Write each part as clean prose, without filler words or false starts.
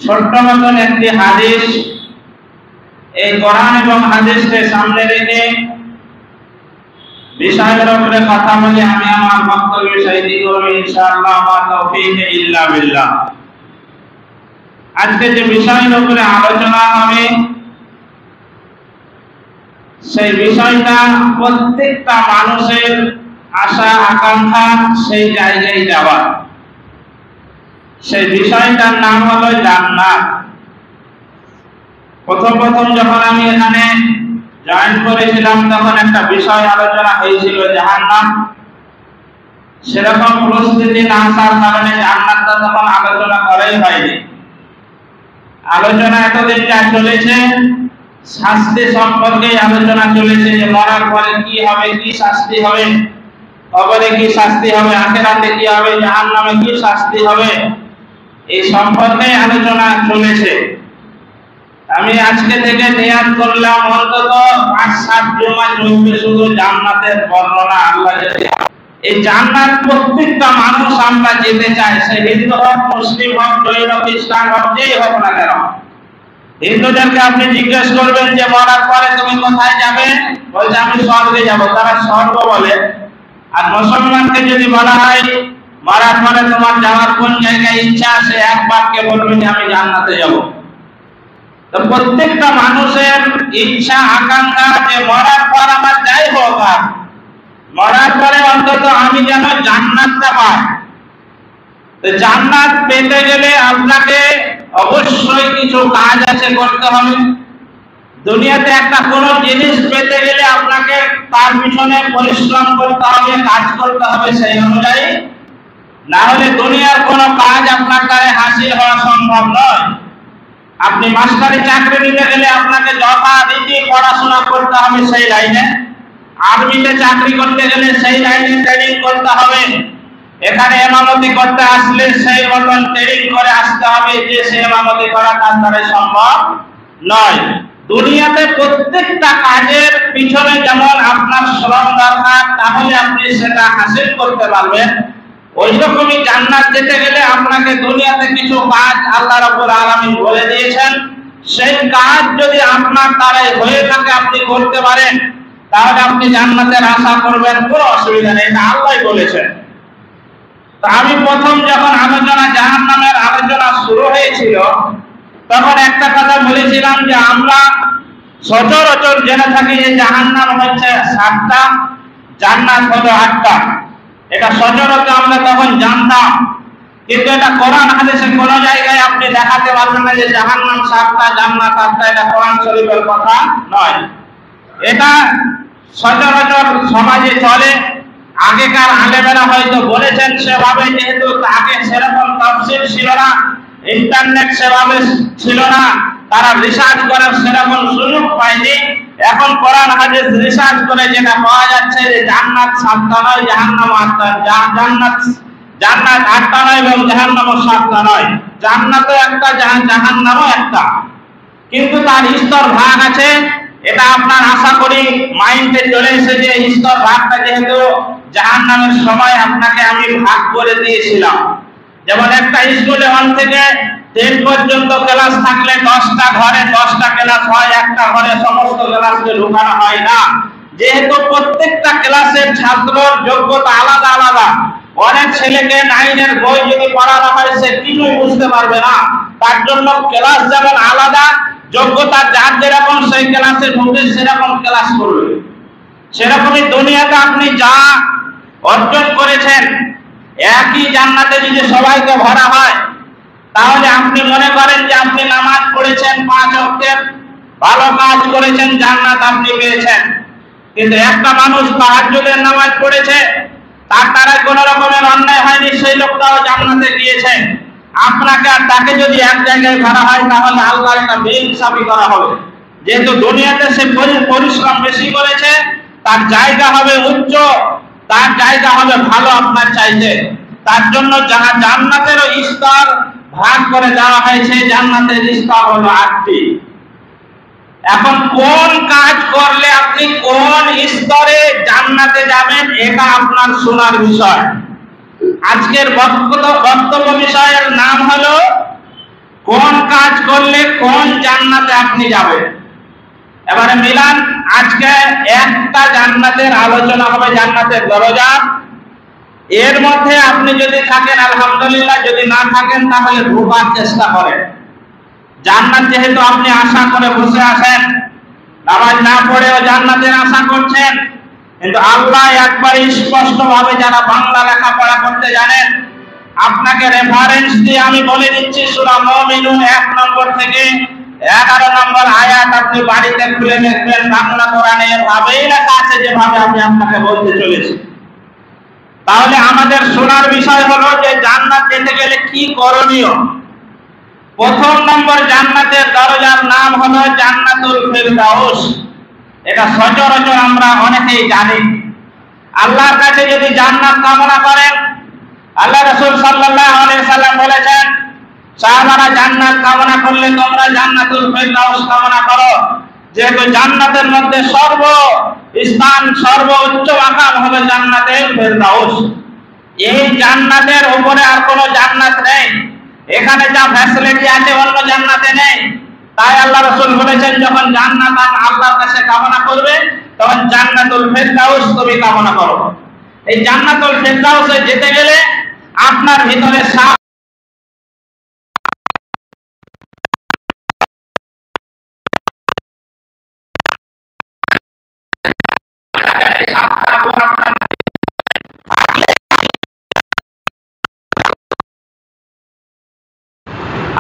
ছোট্ট মতন একটি হাদিস, এই কোরআন এবং হাদিসকে সামনে রেখে বিষয়ের উপরে কথা বলে আমি আমার বক্তব্য সাইদি করব ইনশাআল্লাহ। মা তৌফিক ইল্লা বিল্লাহ। আজকে যে বিষয়ের উপরে আলোচনা হবে সেই বিষয়টা প্রত্যেকটা মানুষের আশা আকাঙ্ক্ষা সেই জায়গায় যাওয়া। সেই বিষয়টার নাম হলো জান্নাত। প্রথম যখন আমি এখানে জয়েন করেছিলাম তখন একটা বিষয় আলোচনা হয়েছিল জাহান্নাম। সেরকম পরিস্থিতি না আসার কারণে জান্নাতটা তখন আলোচনা করাই হয়নি। আলোচনা এতদিন যা চলেছে শাস্তি সম্পর্কে আলোচনা চলেছে, যে মরার পরে কি হবে, কি শাস্তি হবে, কবরে কি শাস্তি হবে, আখিরাতে কি হবে, জাহান্নামে কি শাস্তি হবে, এই সম্পর্কে আলোচনা চলেছে। আমি আজকে থেকে নিয়াত করলাম অন্তত ৫-৭ জুমা চলবে শুধু জান্নাতের বর্ণনা। আল্লাহ এই জান্নাত প্রত্যেকটা মানুষ আমরা যেতে চাই, সে হিন্দু হোক, মুসলিম হোক, জৈন হোক, খ্রিস্টান হোক, যেই হোক না কেন। হিন্দুদেরকে আপনি জিজ্ঞেস করবেন যে মরার পরে তুমি কোথায় যাবে, বলছে আমি স্বর্গে যাব, তারা স্বর্গ বলে। আর মুসলমানকে যদি বলা হয় মরার পরে তোমার যাওয়ার কোন জায়গায় ইচ্ছা, সে এক বাক্যে বলবে যে আমি জান্নাতে যাব। তো প্রত্যেকটা মানুষের ইচ্ছা আকাঙ্ক্ষা যে মরার পর আমার যাই হোক, মরার পরে অন্তত আমি যেন জান্নাতটা পাই। তো জান্নাত পেতে গেলে আপনাকে অবশ্যই কিছু কাজ আছে করতে হবে। দুনিয়াতে একটা কোনো জিনিস পেতে গেলে আপনাকে তার পিছনে পরিশ্রম করতে হবে, কাজ করতে হবে সেই অনুযায়ী, না হলে দুনিয়ার কোনো কাজ আপনার দ্বারা হাসিল হওয়া সম্ভব নয়। আপনি মাস্টারি চাকরি নিতে গেলে আপনাকে যথারীতি পড়াশোনা করতে হবে সেই লাইনে, আর্মিতে চাকরি করতে গেলে সেই লাইনে ট্রেনিং করতে হবে, এখানে ইমামতি করতে আসলে সেই মতন ট্রেনিং করে আসতে হবে, যে সে ইমামতি করা তার দ্বারা সম্ভব নয়। দুনিয়াতে প্রত্যেকটা কাজের পিছনে যেমন আপনার শ্রম দরকার, তাহলে আপনি সেটা হাসিল করতে পারবেন। ওই রকমই জান্নাত যেতে গেলে আপনাকে দুনিয়াতে কিছু কাজ আল্লাহ রাব্বুল আলামিন বলে দিয়েছেন। সেই কাজ যদি আপনার দ্বারাই হয়ে থাকে, আপনি করতে পারেন, তাহলে আপনি জান্নাতের আশা করবেন, কোনো অসুবিধা নেই, এটা আল্লাহই বলেছেন। তো আমি প্রথম যখন জাহান্নামের আলোচনা শুরু হয়েছিল তখন একটা কথা বলেছিলাম যে আমরা সচরাচর জেনে থাকি যে জাহান্নাম হচ্ছে ৭টা, জান্নাত হলো ৮টা। এটা সচরাচর আমরা তখন জানতাম, কিন্তু এটা কোরআন হাদিসে কোনো জায়গায় আপনি দেখাতে পারবেন না যে জাহান্নাম ৭টা, জান্নাত ৮টা। এটা কোরআন শরীফের কথা নয়। এটা সচরাচর সমাজে চলে। আগেকার আলেমেরা হয়তো বলেছেন সেভাবে, যেহেতু আগে সেরকম তাফসীর ছিল না, ইন্টারনেট সেভাবে ছিল না, তারা রিসার্চ করার সেরকম সুযোগ পায়নি। এখন কোরআন হাদিস রিসার্চ করে যেটা পাওয়া যাচ্ছে যে জান্নাত ৭টা নয়, জাহান্নাম ৮টা। জান্নাত ৮টা নয় এবং জাহান্নাম ৭টা নয়। জান্নাতও একটা, জাহান্নামও একটা, কিন্তু তার স্তর ভাগ আছে। এটা আপনার আশা করি মাইন্ডে চলে এসেছে। স্তর ভাগটা যেহেতু জাহান্নামের সময় আপনাকে আমি ভাগ করে দিয়েছিলাম, যেমন একটা স্কুলে 1 থেকে 10 পর্যন্ত ক্লাস থাকলে 10টা ঘরে 10টা ক্লাস হয়, একটা ঘরে সমস্ত ক্লাসকে ঢোকানো হয় না। যেহেতু প্রত্যেকটা ক্লাসের ছাত্রর যোগ্যতা আলাদা আলাদা, অনেক ছেলেকে 9-এর বই যদি পড়ানো হয় সে কিছুই বুঝতে পারবে না, তার জন্য ক্লাস যেমন আলাদা, যোগ্যতা যার যেরকম সেই ক্লাসে ঢুকে সেরকম ক্লাস করবে। সেরকমই দুনিয়াতে আপনি যা অর্জন করেছেন, একই জান্নাতে যদি সবাইকে ভরা হয়, তাহলে আপনি মনে করেন যে আপনি নামাজ পড়েছেন 5 ওয়াক্তের, ভালো কাজ করেছেন, জান্নাত আপনি পেয়েছেন। কিন্তু একটা মানুষ তাহাজ্জুদের নামাজ পড়েছে, তার দ্বারা কোনো রকমের অন্যায় হয়নি, সেই লোকটাও জান্নাতে গিয়েছে। আপনাকে আর তাকে যদি এক জায়গায় ধরা হয়, তাহলে আল্লাহর একটা বেইনসাফি করা হবে। যেহেতু দুনিয়াতে সে পরিশ্রম বেশি করেছে, তার জায়গা হবে উচ্চ, তার জায়গা হবে ভালো আপনার চাইতে। তার জন্য জান্নাতেরও স্তর ভাগ করে দেওয়া হয়েছে। জান্নাতের স্তর হলো 8টি। এখন কোন কাজ করলে আপনি কোন স্তরে জান্নাতে যাবেন, এটা আপনার শোনার বিষয়। আজকের বক্তব্য বিষয়ের নাম হলো কোন কাজ কোন জান্নাতে আপনি যাবেন। এবারে মিলান, আজকে একটা জান্নাতের আলোচনা হবে, জান্নাতের দরজা। এর মধ্যে আপনি যদি থাকেন আলহামদুলিল্লাহ, যদি না থাকেন তাহলে ঢোকার চেষ্টা করেন। জান্নাত যেহেতু আপনি আশা করে বসে আছেন, নামাজ না পড়েও জান্নাতের আশা করছেন, কিন্তু আল্লাহ একবার স্পষ্ট ভাবে, যারা বাংলা লেখাপড়া করতে জানেন, আপনাকে রেফারেন্স দিয়ে আমি বলে দিচ্ছি, সূরা মুমিনুন 1 নম্বর থেকে 11 নম্বর আয়াত আপনি বাড়িতে খুলে দেখবেন, বাংলা কোরআনে এভাবেই লেখা আছে যেভাবে আমি আপনাকে বলতে চলেছি। তাহলে আমাদের শোনার বিষয় হলো যে জান্নাত যেতে গেলে কি করণীয়। প্রথম নম্বর, জান্নাতের দরজার নাম হলো জান্নাতুল ফিরদাউস। এটা সচরাচর আমরা অনেকেই জানি। আল্লাহর কাছে যদি জান্নাত কামনা করেন, আল্লাহ রাসূল সাল্লাল্লাহু আলাইহি সাল্লাম বলেছেন, সাহাবারা জান্নাত কামনা করলে তোমরা জান্নাতুল ফিরদাউস কামনা করো, যেহেতু জান্নাতের মধ্যে সর্বস্থান সর্বোচ্চ মাকাম হবে জান্নাতুল ফিরদাউস। এই জান্নাতের উপরে আর কোনো জান্নাত নেই। এখানে যা ফ্যাসিলিটি আছে অন্য জান্নাতে নেই। তাই আল্লাহ রাসূল বলেছেন, যখন জান্নাত আল্লাহর কাছে কামনা করবে তখন জান্নাতুল ফিরদাউস তুমি কামনা করো। এই জান্নাতুল ফিরদাউসে যেতে গেলে আপনার ভিতরে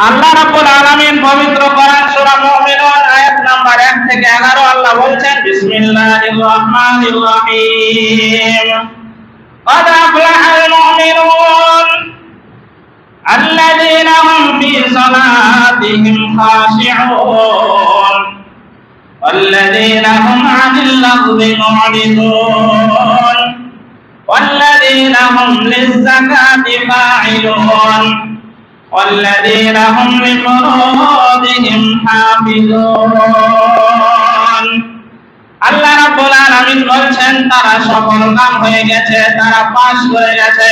আল্লাহ রাব্বুল আলামিন পবিত্র কোরআন সূরা মুমিনুন আয়াত নাম্বার 1 থেকে 11 আল্লাহ বলছেন, বিসমিল্লাহির রহমানির রহিম, قد أفلح المؤمنون الذين هم في صلاتهم خاشعون والذين هم عن اللغو معرضون والذين هم للزكاة فاعلون والذين هم لفروجهم حافظون। আল্লাহ রাব্বুল আলামিন বলছেন, তারা সফল কাম হয়ে গেছে, তারা পাস করে গেছে,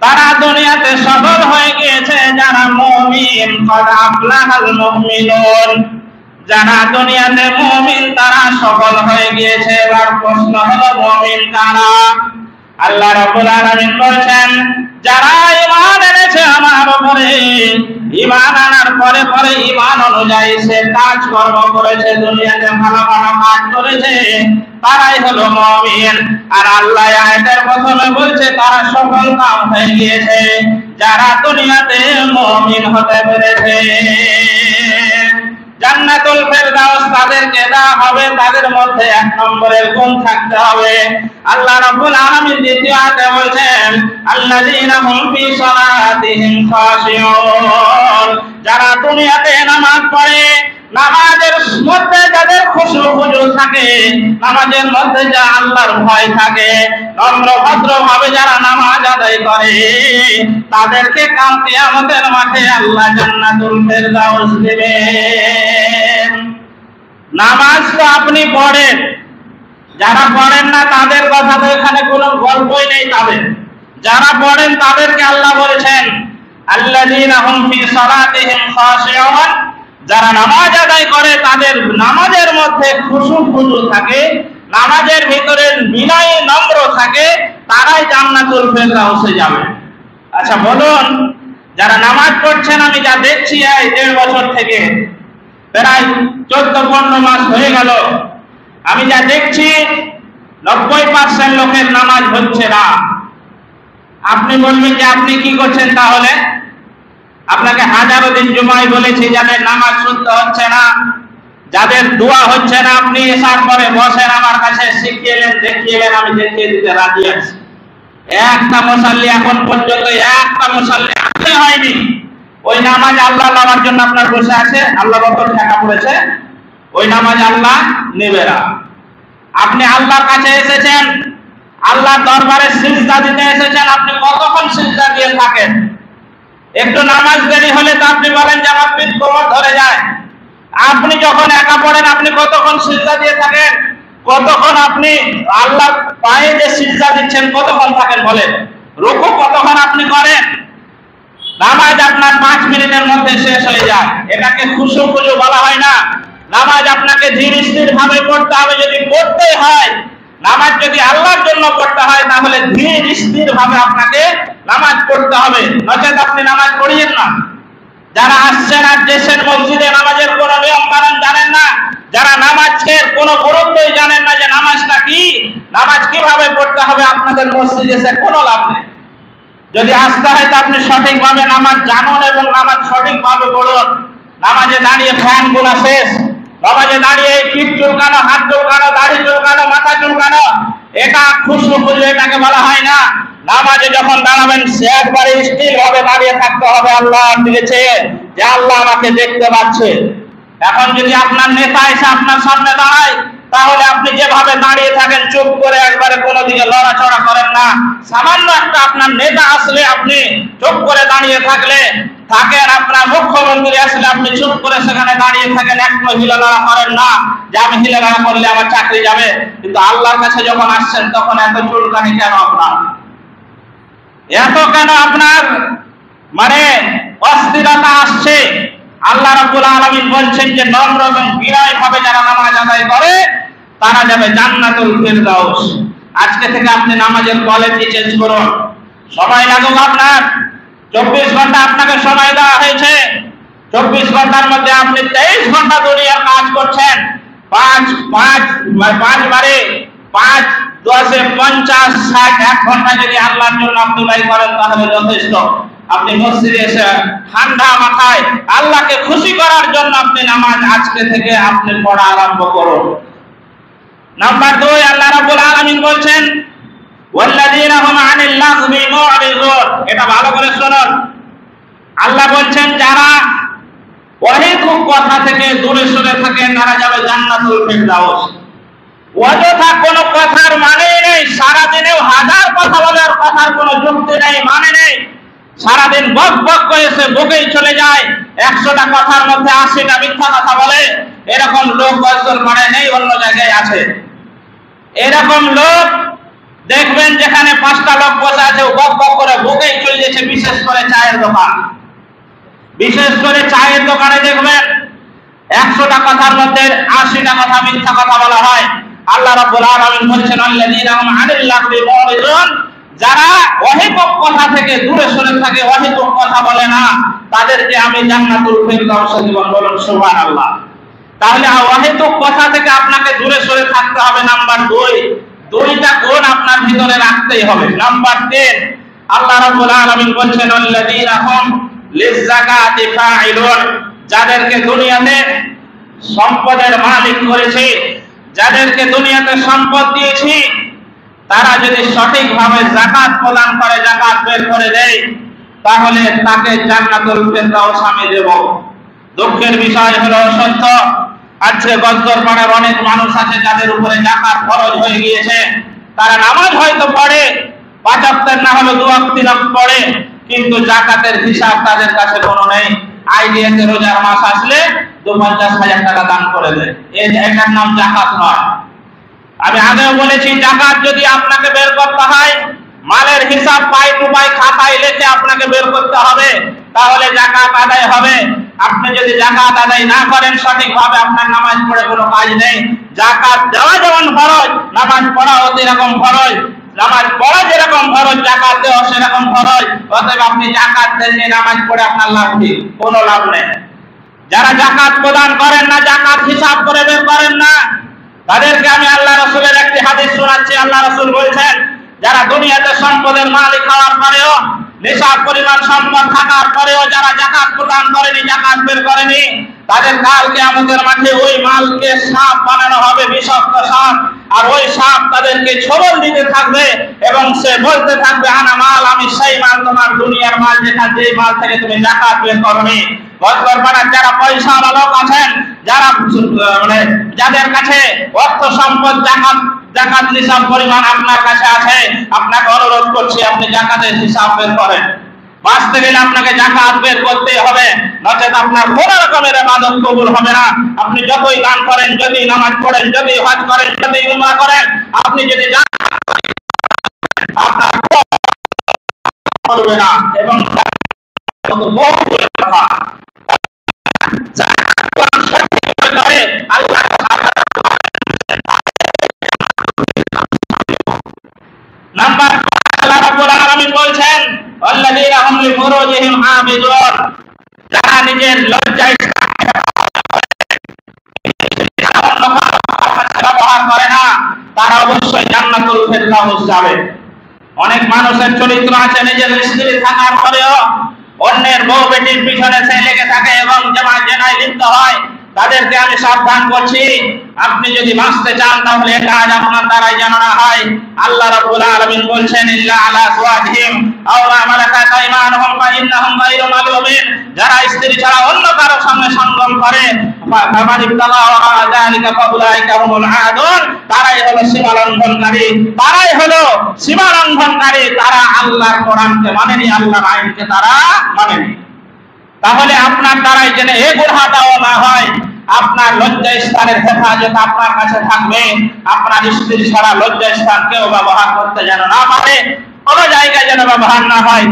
তারা দুনিয়াতে সফল হয়ে গিয়েছে যারা মুমিন। কদ আফলাহাল মুমিনুন, যারা দুনিয়াতে মুমিন তারা সফল হয়ে গিয়েছে। এবার প্রশ্ন হলো, মুমিন কারা? আল্লাহ রাব্বুল আলামিন বলছেন, যারা ঈমান এনেছে আমার উপরে, ঈমান আনার পরে পরে ঈমান অনুযায়ী সে কাজ কর্ম করেছে, দুনিয়াতে ভালো ভালো কাজ করেছে, তারাই হলো মুমিন। আর আল্লাহ আয়াতের প্রথমে বলছে তারা সফল কাম হয়ে গিয়েছে, যারা দুনিয়াতে মুমিন হতে পেরেছে। জান্নাতুল ফিরদাউস তাদেরকে দেওয়া হবে, তাদের মধ্যে 1 নম্বরের গুণ থাকতে হবে। আল্লাহ রাব্বুল আলামিন দ্বিতীয় আয়াতে বলেন, আল্লাযীনা হুম ফি সালাতিহিম খাশিউন, যারা দুনিয়াতে নামাজ পড়ে, নামাজের মধ্যে যাদের খুশু খুজু থাকে, নামাজের মধ্যে যা আল্লাহর ভয় থাকে, নম্র ভদ্র ভাবে যারা নামাজ আদায় করে, তাদেরকে কাল কিয়ামতের মাঠে আল্লাহ জান্নাতুল ফিরদাউস দিবেন। নামাজ তো আপনি পড়েন, যারা পড়েন না তাদের কথা তো এখানে কোনো গল্পই নেই। তাদের যারা পড়েন তাদেরকে আল্লাহ বলেছেন, আল্লাযীনা হুম ফি সালাতিহিম খাশিউন, যারা নামাজ আদায় করে তাদের নামাজের মধ্যে খুশু খুজু থাকে, নামাজের ভিতরে বিনয় নম্র থাকে, তারাই জান্নাতুল ফিরদাউসে যাবে। আচ্ছা বলুন, যারা নামাজ পড়ছেন, আমি যা দেখছি এই 1.5 বছর থেকে প্রায় 14-15 মাস হয়ে গেল, আমি যা দেখছি 90% লোকের নামাজ হচ্ছে না। আপনি বলবেন যে আপনি কি করছেন? তাহলে আপনাকে হাজারো দিন জুমায় বলেছি, যাদের নামাজ শুদ্ধ হচ্ছে না, যাদের দোয়া হচ্ছে না, আপনি এসার পরে বসেন আমার কাছে, শিখিয়েলেন, দেখিয়েলেন, আমি দেখিয়ে দিতে রাজি আছি। একটা মুসাল্লি এখন পর্যন্ত একটা মুসাল্লি আসতে হয়নি, ওই নামাজ আল্লাহ নেওয়ার জন্য আপনার বসে আছে, আল্লাহ বকর ঠেকা পড়েছে, ওই নামাজ আল্লাহ নেবে না। আপনি আল্লাহর কাছে এসেছেন, আল্লাহর দরবারে সিজদা দিতে এসেছেন, আপনি কতক্ষণ সিজদা দিয়ে থাকেন? একটু নামাজ দেরি হলে তো আপনি বলেন যে আমার পিঠ কোমর ধরে যায়। আপনি যখন একা পড়েন আপনি কতক্ষণ সিজদা দিয়ে থাকেন? কতক্ষণ আপনি আল্লাহর পায়ে যে সিজদা দিচ্ছেন কতক্ষণ থাকেন বলেন? রুকু কতক্ষণ আপনি করেন? নামাজ আপনার 5 মিনিটের মধ্যে শেষ হয়ে যায়, এটাকে খুশু খুশু বলা হয় না। নামাজ আপনাকে ধীর স্থির ভাবে পড়তে হবে। যদি পড়তে হয়, নামাজ যদি আল্লাহর জন্য পড়তে হয়, তাহলে ধীর স্থির ভাবে আপনাকে নামাজ পড়তে হবে, নচেত আপনি নামাজ পড়িয়েন না। যারা আসছেন আর দেশের মসজিদে নামাজের কোন নিয়ম কানুন জানেন না, যারা নামাজের কোন গুরুত্বই জানেন না যে নামাজটা কি, নামাজ কিভাবে পড়তে হবে, আপনাদের মসজিদে এসে কোনো লাভ নেই। যদি আসতে হয় তো আপনি সঠিকভাবে নামাজ জানুন এবং নামাজ সঠিকভাবে পড়ুন। নামাজে দাঁড়িয়ে ফ্যান গোলা শেষ, নামাজে দাঁড়িয়ে পিঠ চুলকানো, হাত চুলকানো, দাড়ি চুলকানো, মাথা চুলকানো, এটা খুশরু খুশরু এটাকে বলা হয় না। নামাজে যখন দাঁড়াবেন সে একবারে স্থির ভাবে দাঁড়িয়ে থাকতে হবে আল্লাহর দিকে চেয়ে, যে আল্লাহ আমাকে দেখতে পাচ্ছে। এখন যদি আপনার নেতা এসে আপনার সামনে দাঁড়ায়, তাহলে আপনি যেভাবে দাঁড়িয়ে থাকেন চুপ করে একবারে কোনো দিকে লড়াচড়া করেন না। সামান্য একটা আপনার নেতা আসলে আপনি চুপ করে দাঁড়িয়ে থাকেন, আপনার মুখ্যমন্ত্রী আসলে আপনি চুপ করে সেখানে দাঁড়িয়ে থাকেন, একটু হিলালড়া করেন না যে আমি হিলালড়া করলে আমার চাকরি যাবে। কিন্তু আল্লাহর কাছে যখন আসছেন তখন এত চুলকানি কেন আপনার, এত কেন আপনার মানে অস্থিরতা আসছে? আল্লাহ রাব্বুল আলামিন বলছেন যে নম্র এবং বিনয় ভাবে যারা নামাজ আদায় করে তারা যাবে জান্নাতুল ফিরদাউস। আজকে থেকে আপনি নামাজের কোয়ালিটি চেঞ্জ করুন। সময় লাগুক আপনার 24 ঘন্টা আপনাকে সময় দেওয়া হয়েছে, 24 ঘন্টার মধ্যে আপনি 23 ঘন্টা দুনিয়ার কাজ করছেন। 5 বারে 5 10 50 60 1 ঘন্টা যদি আল্লাহর জন্য আপনি ব্যয় করেন তাহলে যথেষ্ট। আপনি মসজিদে এসে ঠান্ডা মাথায় আল্লাহকে খুশি করার জন্য আপনি নামাজ আজকে থেকে আপনি পড়া আরম্ভ করুন। নাম্বার 2, আল্লাহ রাব্বুল আলামিন বলছেন ওয়াল্লাযীনা হুম আনিল লাগবি মু'রিদুন। এটা ভালো করে শুনুন। আল্লাহ বলছেন যারা অহেতুক কথা থেকে দূরে সরে থাকে তারা যাবে জান্নাতুল ফিরদাউস। অযথা কোনো কথার মানে নেই, সারা দিনেও হাজার কথা বলার কথার কোনো যুক্তি নেই, মানে নেই। সারাদিন বক বক করে সে বকেই চলে যায়, 100টা কথার মধ্যে 80টা মিথ্যা কথা বলে। এরকম লোক বছর মানে নেই, অন্য জায়গায় আছে। এরকম লোক দেখবেন যেখানে 5টা লোক বসে আছে বক বক করে বকেই চলে যাচ্ছে। বিশেষ করে চায়ের দোকান, বিশেষ করে চায়ের দোকানে দেখবেন 100টা কথার মধ্যে 80টা কথা মিথ্যা কথা বলা হয়। আল্লাহ রাব্বুল আলামিন বলেছেন আল্লাযীনা হুম আনিল লাগবি মু'রিদুন, যারা অহেতুক কথা থেকে দূরে সরে থাকে, অহেতুক কথা বলে না, তাদেরকে আমি জান্নাতুল ফিরদাউসে দিব। বলুন সুবহানাল্লাহ। তাহলে অহেতুক কথা থেকে আপনাকে দূরে সরে থাকতে হবে। নাম্বার 2, দুইটা গুণ আপনার ভিতরে রাখতেই হবে। নাম্বার 3, আল্লাহ রাব্বুল আলামিন বলেছেন আল্লাযীনা হুম লিয-যাকাতি ফাঈলুন, যাদেরকে দুনিয়াতে সম্পদের মালিক করেছি, যাদেরকে দুনিয়াতে সম্পদ দিয়েছি, তারা যদি সঠিকভাবে যাকাত প্রদান করে, যাকাত বের করে দেয়, তাহলে তাকে জান্নাতুল ফিরদাউস আমি দেব। দুঃখের বিষয় হলো সত্য, আজকে গজদর পাড়ার অনেক মানুষ আছে যাদের উপরে যাকাত ফরজ হয়ে গিয়েছে। তারা নামাজ হয়তো পড়ে, 5 ওয়াক্তের না হলে 2 ওয়াক্ত 3 ওয়াক্ত পড়ে, কিন্তু যাকাতের হিসাব তাদের কাছে কোনো নেই। আইডিয়াতে রোজার মাস আসলে 50,000 টাকা দান করে দেয়, এটার নাম যাকাত নয়। আমি আগেও বলেছি যাকাত যদি আপনাকে বের করতে হয়, মালের হিসাব পাই টু পাই খাতায় লিখে আপনাকে বের করতে হবে, তাহলে যাকাত আদায় হবে। আপনি যদি যাকাত আদায় না করেন সঠিকভাবে, আপনার নামাজ পড়ে কোনো কাজ নেই। যাকাত দেওয়া যেমন ফরজ, নামাজ পড়াও সেরকম ফরজ। নামাজ পড়া যেরকম ফরজ, যাকাত দেওয়া সেরকম ফরজ। অতএব আপনি যাকাত দেননি, নামাজ পড়ে আপনার লাভ কি? কোনো লাভ নেই। যারা যাকাত প্রদান করেন না, যাকাত হিসাব করে বের করেন না, তাদেরকে আমি আল্লাহ রাসূলের একটি হাদিস শোনাচ্ছি। আল্লাহ রাসূল বলেছেন যারা দুনিয়াতে সম্পদের মালিক হওয়ার পরেও, নিসাব পরিমাণ সম্পদ থাকার পরেও যারা যাকাত প্রদান করেনি, যাকাত বের করেনি, তাদের কাল কিয়ামতের মাঠে ওই মালকে সাপ বানানো হবে, বিষাক্ত সাপ। আর ওই সাপ তাদেরকে ছোবল দিতে থাকবে এবং সে বলতে থাকবে আনা মাল, আমি সেই মাল, তোমার দুনিয়ার মাল, যেই মাল থেকে তুমি যাকাত বের করনি। গজবর পাড়ার যারা পয়সাওয়ালা লোক আছেন, যারা মানে যাদের কাছে অর্থ সম্পদ, যাকাত নিসাব পরিমাণ আপনার কাছে আছে, আপনাকে অনুরোধ করছি আপনি যাকাতের হিসাব বের করেন। বাঁচতে গেলে আপনাকে যাকাত বের করতে হবে, নচেত আপনার কোন রকমের ইবাদত কবুল হবে না। আপনি যতই দান করেন, যদি নামাজ পড়েন, যদি হজ করেন, যদি উমরা করেন, আপনি যদি আপনার করবে না। এবং নাম্বার আল্লাহ রাব্বুল আলামিন বলছেন আল্লাযীনা হুম লিফুরুজিহিম হাফিজুন, যারা নিজের লজ্জা ব্যবহার করে না তারা অবশ্যই জান্নাতুল ফেরদাউস যাবে। অনেক মানুষের চরিত্র আছে নিজের স্ত্রী থাকার পরেও অন্যের বউ বেটির পিছনে সে লেগে থাকে এবং জেনায় লিপ্ত হয়। তাদেরকে আমি সাবধান করছি, আপনি যদি বাঁচতে চান তাহলে এটা আজ আপনার দ্বারাই যেন না হয়। আল্লাহ রাব্বুল আলামিন বলছেন ইল্লা আলা আজওয়াজিহিম আও মা মালাকাত আইমানুহুম ফাইন্নাহুম গায়রু মালুমিন, যারা স্ত্রী ছাড়া অন্য কারো সঙ্গে সঙ্গম করে ফামান ইবতাগা ওয়া যালিকা ফাউলাইকা হুমুল আদুন, তারাই হলো সীমালঙ্ঘনকারী, তারাই হলো সীমালঙ্ঘনকারী, তারা আল্লাহর কোরআনকে মানেনি, আল্লাহর আইনকে তারা মানেনি। তাহলে আপনার দ্বারাই যেন এই গুনাহটাও না হয়, আপনার লজ্জা স্থানের হেফাজত আপনার কাছে থাকবে। আপনার স্ত্রী ছাড়া লজ্জা স্থান কেউ ব্যবহার করতে যেন না পারে, কোনো জায়গায় যেন ব্যবহার না হয়,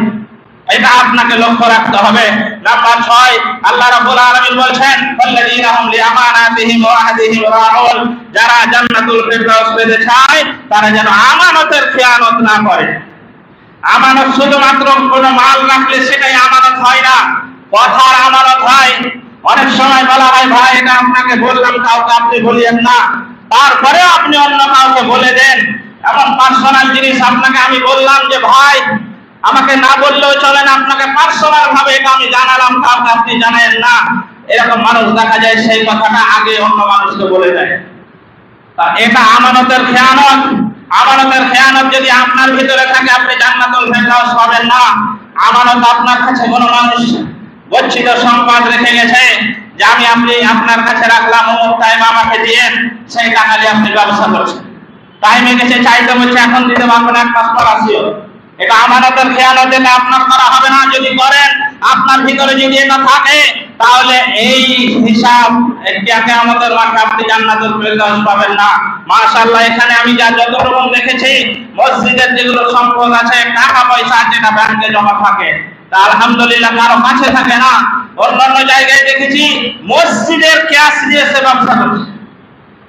এটা আপনাকে লক্ষ্য রাখতে হবে। নাম্বার 6 আল্লাহ রাব্বুল আলামিন বলছেন আল্লাযীনা হুম লিআমানাতিহিম ওয়া আহদিহিম রাউন, যারা জান্নাতুল ফিরদাউস পেতে চায় তারা যেন আমানতের খেয়ানত না করে। আমানত শুধুমাত্র কোনো মাল রাখলে সেটাই আমানত হয় না, কথার আমানত হয়। অনেক সময় বলা হয় ভাই এটা আপনাকে বললাম, কাউকে আপনি বলিয়েন না, তারপরেও আপনি অন্য কাউকে বলে দেন। এমন পার্সোনাল জিনিস আপনাকে আমি বললাম যে ভাই আমাকে না বললেও চলে না, আপনাকে পার্সোনাল ভাবে এটা আমি জানালাম, কাউকে আপনি জানেন না। এরকম মানুষ দেখা যায় সেই কথাটা আগে অন্য মানুষকে বলে দেয়। তা এটা আমানতের খেয়ানত। আমানতের খেয়ানত যদি আপনার ভিতরে থাকে আপনি জান্নাতুল ফেরদাউস পাবেন না। আমানত আপনার কাছে কোনো মানুষ গচ্ছিত সম্পদ রেখে গেছে যে আপনি আপনার কাছে রাখলাম, অমুক টাইম আমাকে দিয়েন, সেই টাকা দিয়ে আপনি ব্যবসা করছেন। টাইমে গেছে চাইতে বলছে এখন দিতে পারবেন, এক মাস পর আসিও। এটা আমানতের খেয়ানত, এটা আপনার করা হবে না। যদি করেন, আপনার ভিতরে যদি এটা থাকে তাহলে এই হিসাব কিয়ামতের মাঠে আপনি জান্নাতুল ফেরদাউস পাবেন না। মাশাআল্লাহ, এখানে আমি যতটুকু দেখেছি মসজিদের যেগুলো সম্পদ আছে, টাকা পয়সা আছে, এটা ব্যাংকে জমা থাকে, তা আলহামদুলিল্লাহ কারো কাছে থাকে না। অন্যান্য জায়গায় দেখেছি মসজিদের ক্যাশ দিয়ে সে ব্যবসা করছে।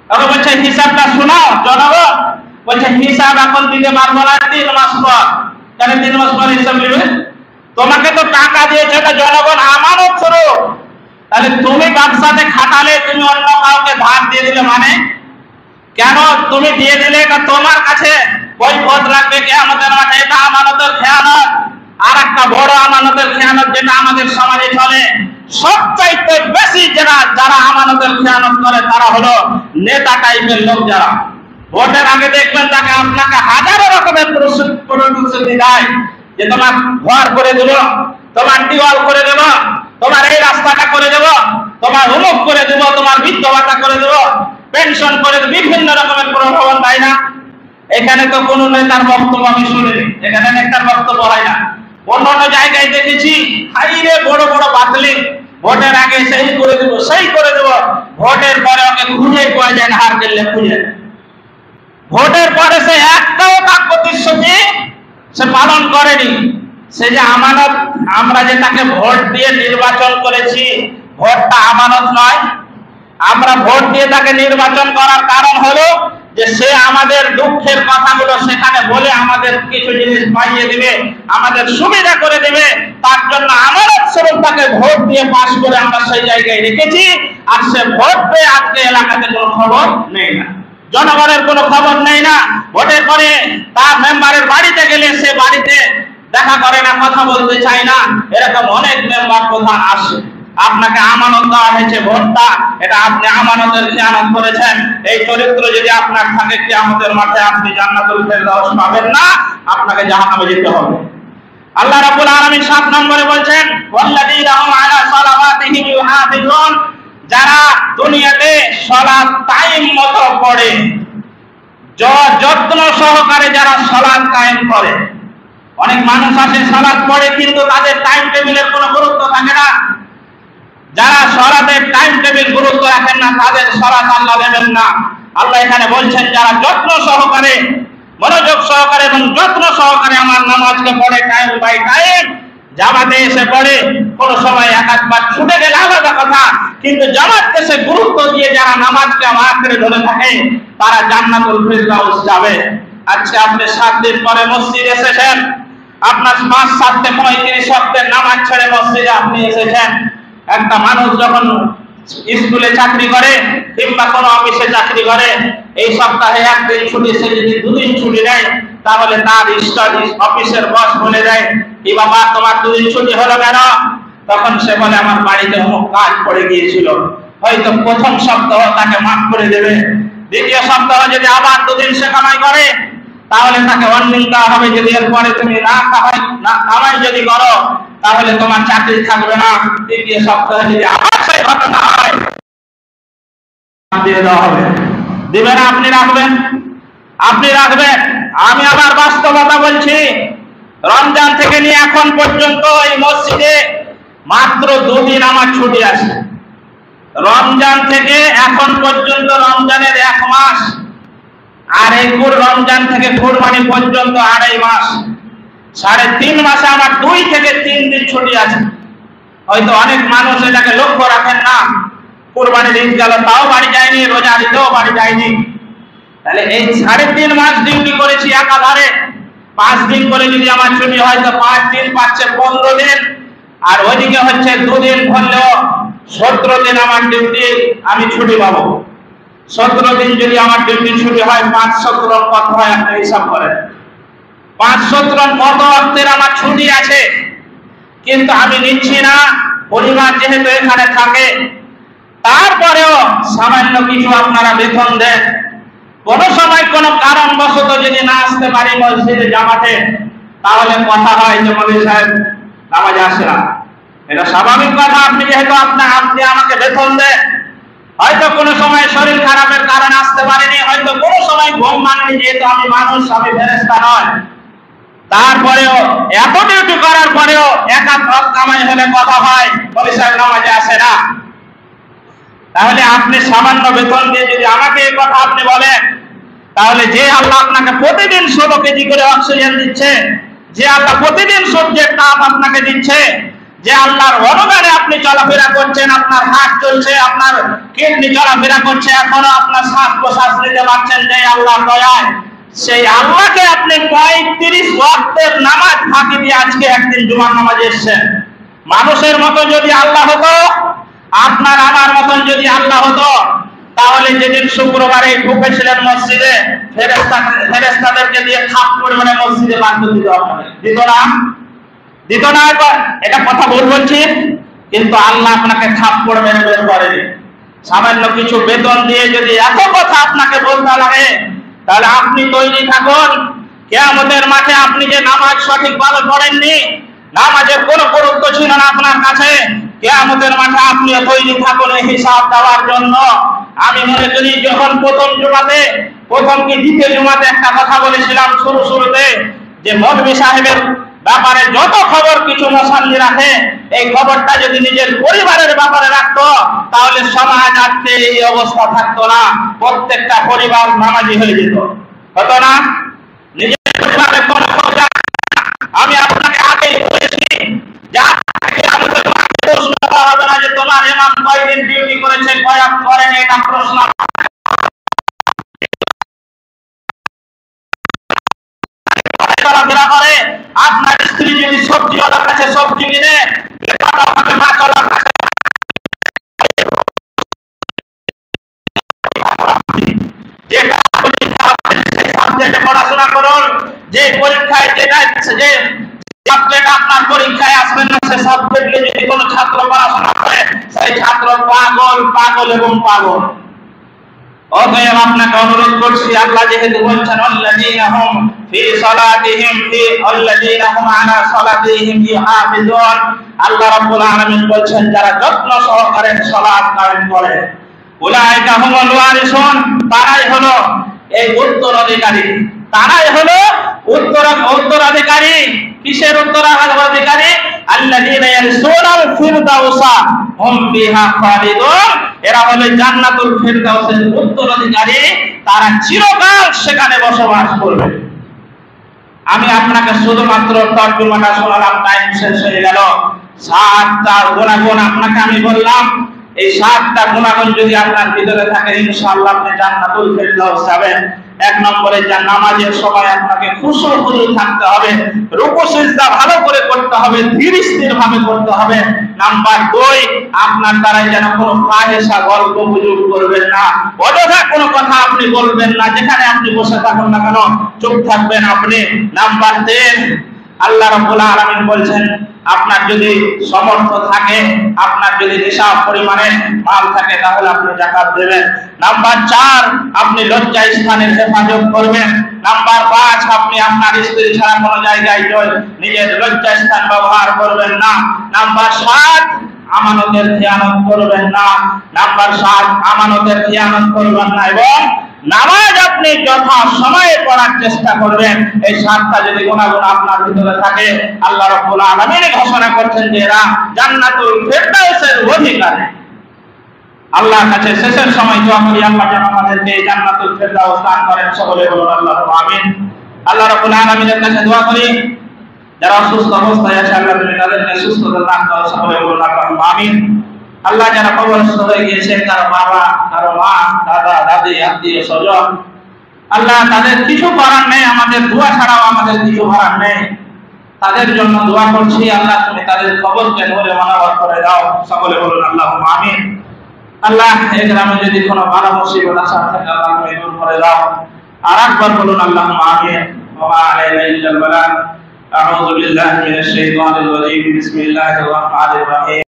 তবে বলছে হিসাবটা শোনাও জনগণ, বলছে হিসাব এখন দিতে পারবো না 3 মাস পর। কেন 3 মাস পর হিসাব নেবে? তোমাকে তো টাকা দিয়েছে, এটা জনগণ আমানত স্বরূপ। তাহলে তুমি ব্যবসাতে খাটালে, তুমি অন্য কাউকে ধার দিয়ে দিলে মানে কেন? তুমি দিয়ে দিলে এটা তোমার কাছে বৈধ রাখবে কিয়ামতের মাঠে, এটা আমানতের খেয়ানত। আর একটা বড় আমানতের খেয়ানত যেটা আমাদের সমাজে চলে, সবচাইতে বেশি যারা আমানতের খেয়ানত করে তারা হলো নেতা টাইপের লোক। যারা ভোটের আগে দেখবেন তাকে আপনাকে হাজারো রকমের প্রতিশ্রুতি দেয় যে তোমার ঘর করে দেব, তোমার টিওয়াল করে দেব, তোমার এই রাস্তাটা করে দেব, তোমার অমুক করে দেব, তোমার বৃদ্ধ ভাতা করে দেব, পেনশন করে দেব, বিভিন্ন রকমের প্রলোভন দেয় না। এখানে তো কোন নেতার বক্তব্য আমি শুনিনি, এখানে নেতার বক্তব্য হয় না। অন্যান্য জায়গায় দেখেছি হাইরে বড় বড় বাতলি, ভোটের আগে সেই করে দেব, সেই করে দেব, ভোটের পরে ওকে খুঁজে পাওয়া যায় না, হার গেলে খুঁজে। ভোটের পরে সে একটাও তার প্রতিশ্রুতি সে পালন করেনি। সে যে আমানত, আমরা যে তাকে ভোট দিয়ে নির্বাচন করেছি, ভোটটা আমানত নয়। আমরা ভোট দিয়ে তাকে নির্বাচন করার কারণ হলো যে সে আমাদের দুঃখের কথাগুলো সেখানে বলে আমাদের কিছু জিনিস পাইয়ে দিবে, আমাদের সুবিধা করে দেবে। তার জন্য আমানত স্বরূপ তাকে ভোট দিয়ে পাস করে আমরা সেই জায়গায় রেখেছি। আর সে ভোট পেয়ে আজকে এলাকাতে কোনো খবর নেই না, জনগণের কোনো খবর নেই না। ভোটের পরে তার মেম্বারের বাড়িতে গেলে সে বাড়িতে দেখা করে না, কথা বলতে চায় না। এরকম অনেক মেম্বার প্রধান আসে। আপনাকে আমানত দেওয়া হয়েছে ভোটটা, এটা আপনি আমানতের খেয়ানত করেছেন। এই চরিত্র যদি আপনার থাকে কিয়ামতের মাঠে আপনি জান্নাতুল ফেরদাউস পাবেন না, আপনাকে জাহান্নামে যেতে হবে। আল্লাহ রাব্বুল আলামিন 7 নম্বরে বলছেন ওয়াল্লাযীনা হুম আলা সালাওয়াতিহিম ইউহাফিজুন, যারা দুনিয়াতে সালাত টাইম মতো পড়ে, যত্ন সহকারে যারা সালাত কায়েম করে। অনেক মানুষ আছে সালাত পড়ে কিন্তু তাদের টাইম টেবিলের কোনো গুরুত্ব থাকে না। যারা সালাতের টাইম টেবিল গুরুত্ব রাখেন না তাদের সালাত আল্লাহ দেবেন না। আল্লাহ এখানে বলছেন যারা যত্ন সহকারে, মনোযোগ সহকারে এবং যত্ন সহকারে আমার নামাজকে পড়ে টাইম বাই টাইম, জামাতে এসে পড়ে, কোন সময় এক একবার ছুটে গেলে আলাদা কথা, কিন্তু জামাতকে সে গুরুত্ব দিয়ে যারা নামাজকে আমার করে ধরে থাকে তারা জান্নাতুল ফিরদাউস যাবে। আজকে আপনি 7 দিন পরে মসজিদ এসেছেন, আপনার 5-7-35 ওয়াক্তের নামাজ ছেড়ে মসজিদে আপনি এসেছেন। একটা মানুষ যখন স্কুলে চাকরি করে কিংবা কোনো অফিসে চাকরি করে, এই সপ্তাহে 1 দিন ছুটি, সে যদি 2 দিন ছুটি নেয়, তাহলে তার অফিসের বস বলে দেয়, কি বাবা তোমার 2 দিন ছুটি হলো কেন? তখন সে বলে আমার বাড়িতে অমুক কাজ পড়ে গিয়েছিল। হয়তো প্রথম সপ্তাহ তাকে মাফ করে দেবে, দ্বিতীয় সপ্তাহ যদি আবার 2 দিন সে কামাই করে, তাহলে তাকে ওয়ার্নিং দেওয়া হবে, যদি এরপরে তুমি না কামাই যদি করো তাহলে তোমার চাকরি থাকবে না। তৃতীয় সপ্তাহে যদি আবার সেই ঘটনা হয়, দিয়ে দেওয়া হবে। দিবে না? আপনি রাখবেন? আপনি রাখবেন? আমি আবার বাস্তবতা বলছি, রমজান থেকে নিয়ে এখন পর্যন্ত এই মসজিদে মাত্র 2 দিন আমার ছুটি আছে। রমজান থেকে এখন পর্যন্ত, রমজানের 1 মাস, আর এই রমজান থেকে কুরবানি পর্যন্ত 2.5 মাস, 3.5 মাসে আমার 2 থেকে 3 দিন ছুটি আছে। হয়তো অনেক মানুষ এটাকে লক্ষ্য রাখেন না, কুরবানির ঈদ গেল তাও বাড়ি যায়নি, রোজা দিতেও বাড়ি যায়নি। তাহলে এই 3.5 মাস ডিউটি করেছি একাধারে, 5 দিন করে যদি আমার ছুটি হয় তো 5 দিন পাচ্ছে 15 দিন, আর ওইদিকে হচ্ছে 2 দিন ধরলেও 17 দিন আমার ডিউটি আমি ছুটি পাবো। 17 দিন যদি আমার ডিউটি ছুটি হয়, 5-17 কত হয় আপনি হিসাব করেন। 5-17 কত অর্থের আমার ছুটি আছে, কিন্তু আমি নিচ্ছি না। পরিবার যেহেতু এখানে থাকে, তারপরেও সামান্য কিছু আপনারা বেতন দেন। কোন সময় কোন কারণবশত যদি না আসতে পারি মসজিদে জামাতে, তাহলে কথা হয় যে মৌলভী সাহেব নামাজে আসে না। এটা স্বাভাবিক কথা। আপনি যেহেতু আপনি আমাকে বেতন দেন, হয়তো কোনো সময় শরীর খারাপের কারণে আসতে পারেনি, হয়তো কোনো সময় ঘুম ভাঙেনি, যেহেতু আমি মানুষ, আমি ফেরেশতা নয়। তারপরেও এত ডিউটি করার পরেও একা কামাই হলে কথা হয় মৌলভী সাহেব নামাজে আসে না। তাহলে আপনি সামান্য বেতন দিয়ে যদি আমাকে এই কথা আপনি বলেন, তাহলে যে আল্লাহ আপনাকে প্রতিদিন 16 কেজি করে অক্সিজেন দিচ্ছে, যে আল্লাহ প্রতিদিন সূর্যের তাপ আপনাকে দিচ্ছে, যে আল্লাহর অনুদানে আপনি চলাফেরা করছেন, আপনার হাত চলছে, আপনার কিডনি চলাফেরা করছে, এখনো আপনার শ্বাস প্রশ্বাস নিতে পারছেন, যে আল্লাহর দয়ায়, সেই আল্লাহকে আপনি 35 ওয়াক্তের নামাজ ফাঁকি দিয়ে আজকে একদিন জুমার নামাজে এসেছেন। মানুষের মতো যদি আল্লাহ হতো, আপনার আমার মতন যদি আল্লাহ হতো, তাহলে যেদিন শুক্রবারে ঢুকেছিলেন মসজিদে, ফেরেশতাদেরকে দিয়ে খাপ করে মানে মসজিদে বাঁধতে দিত আপনাকে, দিত না? দিত না? এটা কথা ভুল বলছি? কিন্তু আল্লাহ আপনাকে খাপ করে মেরে বের করেনি। সামান্য কিছু বেতন দিয়ে যদি এত কথা আপনাকে বলতে লাগে, তাহলে আপনি তৈরি থাকুন, কিয়ামতের মাঠে আপনি যে নামাজ সঠিকভাবে পড়েননি, নামাজের কোনো গুরুত্ব ছিল না আপনার কাছে, কিয়ামতের মাঠে আপনিও তৈরি থাকুন এই হিসাব দেওয়ার জন্য। আমি মনে করি যখন প্রথম কি দ্বিতীয় জুমাতে একটা কথা বলেছিলাম শুরুতে, যে মৌলভী সাহেবের ব্যাপারে যত খবর কিছু মুসল্লি রাখে, এই খবরটা যদি নিজের পরিবারের ব্যাপারে রাখতো, তাহলে সমাজ আজকে এই অবস্থা থাকতো না, প্রত্যেকটা পরিবার নামাজি হয়ে যেত, হতো না? নিজের পরিবারের কোনো খবর আমি আপনাকে আগেই বলেছি, যা প্রশ্ন করা হবে না যে তোমার ইমাম কয়দিন ডিউটি করেছে, কয়েক করেন, এটা প্রশ্ন চলাফেরা করে। আপনার স্ত্রী যদি সবজি ওনার কাছে সবজি কিনে, মাছ ওনার কাছে, যেটা পড়াশোনা করুন, যে পরীক্ষায় যেটা যে সাবজেক্ট আপনার পরীক্ষায় আসবে না, সে সাবজেক্টে যদি কোনো ছাত্র পড়াশোনা করে, সেই ছাত্র পাগল এবং পাগল। অতএব আপনাকে অনুরোধ করছি, আল্লাহ যেহেতু বলছেন আল্লাযীনা হুম ফি সালাতিহিম আল্লাযীনা হুম আলা সালাতিহিম ইউহাফিজুন, আল্লাহ রাব্বুল আলামিন বলছেন যারা যত্ন সহকারে সালাত কায়েম করে, উলাইকা হুমুল ওয়ারিসুন, তারাই হলো এই উত্তরাধিকারী, তারাই হলো উত্তরাধিকারী। কিসের উত্তরাধিকারী? আল্লাযীনা ইয়ারসুনাল ফিরদাউসা হুম ফিহা খালিদুন, এরা হলো জান্নাতুল ফিরদাউসের উত্তরাধিকারী, তারা চিরকাল সেখানে বসবাস করবে। আমি আপনাকে শুধুমাত্র তর্জমাটা শোনালাম, টাইম শেষ হয়ে গেল। 7টা গুণাগুণ আপনাকে আমি বললাম, এই 7টা গুণাগুণ যদি আপনার ভিতরে থাকে, ইনশাআল্লাহ আপনি জান্নাতুল ফিরদাউস যাবেন। এক নম্বরে যা নামাজের সময় আপনাকে খুশু থাকতে হবে, রুকু সিজদা ভালো করে করতে হবে, ধীর স্থির ভাবে করতে হবে। নাম্বার 2, আপনার দ্বারাই যেন কোনো ফাহিশা গল্প গুজব করবেন না, অযথা কোনো কথা আপনি বলবেন না, যেখানে আপনি বসে থাকুন না কেন চুপ থাকবেন আপনি। নাম্বার 3, আল্লাহ রাব্বুল আলামিন বলছেন আপনার যদি সমর্থ থাকে, আপনার যদি নিসাব পরিমাণে মাল থাকে তাহলে আপনি যাকাত দেবেন। নাম্বার 4, আপনি লজ্জা স্থানের হেফাজত করবেন। নাম্বার 5, আপনি আপনার স্ত্রী ছাড়া কোনো জায়গায় নিজের লজ্জা স্থান ব্যবহার করবেন না। নাম্বার 7, আমানতের খেয়ানত করবেন না। নাম্বার 7, আমানতের খেয়ানত করবেন না এবং নামাজ আপনি যথা সময়ে পড়ার চেষ্টা করবেন। এই 7টা যদি গুণাগুণ আপনার ভিতরে থাকে, আল্লাহ রাব্বুল আলামিন ঘোষণা করছেন যে এরা জান্নাতুল ফেরদাউসের অধিকারী। আল্লাহর কাছে শেষের সময় দোয়া করি, আল্লাহ যেন আমাদেরকে জান্নাতুল ফেরদাউস দান করেন। সকলে বলুন আল্লাহুম্মা আমিন। আল্লাহ রাব্বুল আলামিনের কাছে দোয়া করি, যারা অসুস্থ অবস্থায় আছে আল্লাহ তুমি তাদেরকে সুস্থতা দান করো। সকলে বলুন আল্লাহুম্মা আমিন। আল্লাহ যারা কবরস্থ হয়ে গিয়েছে, তার বাবা, তার মা, দাদা, দাদি, আত্মীয় স্বজন, আল্লাহ তাদের কিছু করার নেই, আমাদের দোয়া ছাড়াও আমাদের কিছু করার নেই, তাদের জন্য দোয়া করছি। আল্লাহ তুমি তাদের কবরকে নূরে মানবর করে দাও। সকলে বলুন আল্লাহুম্মা আমিন। আল্লাহ এই গ্রামে যদি কোনো বালা মুসিবত আসা থাকে আল্লাহ তুমি দূর করে দাও। আর একবার বলুন আল্লাহুম্মা আমিন। ওয়া মা আলাইনা ইল্লাল বালাগ। আউযু বিল্লাহি মিনাশ শাইতানির রাজীম। বিসমিল্লাহির রহমানির রহিম।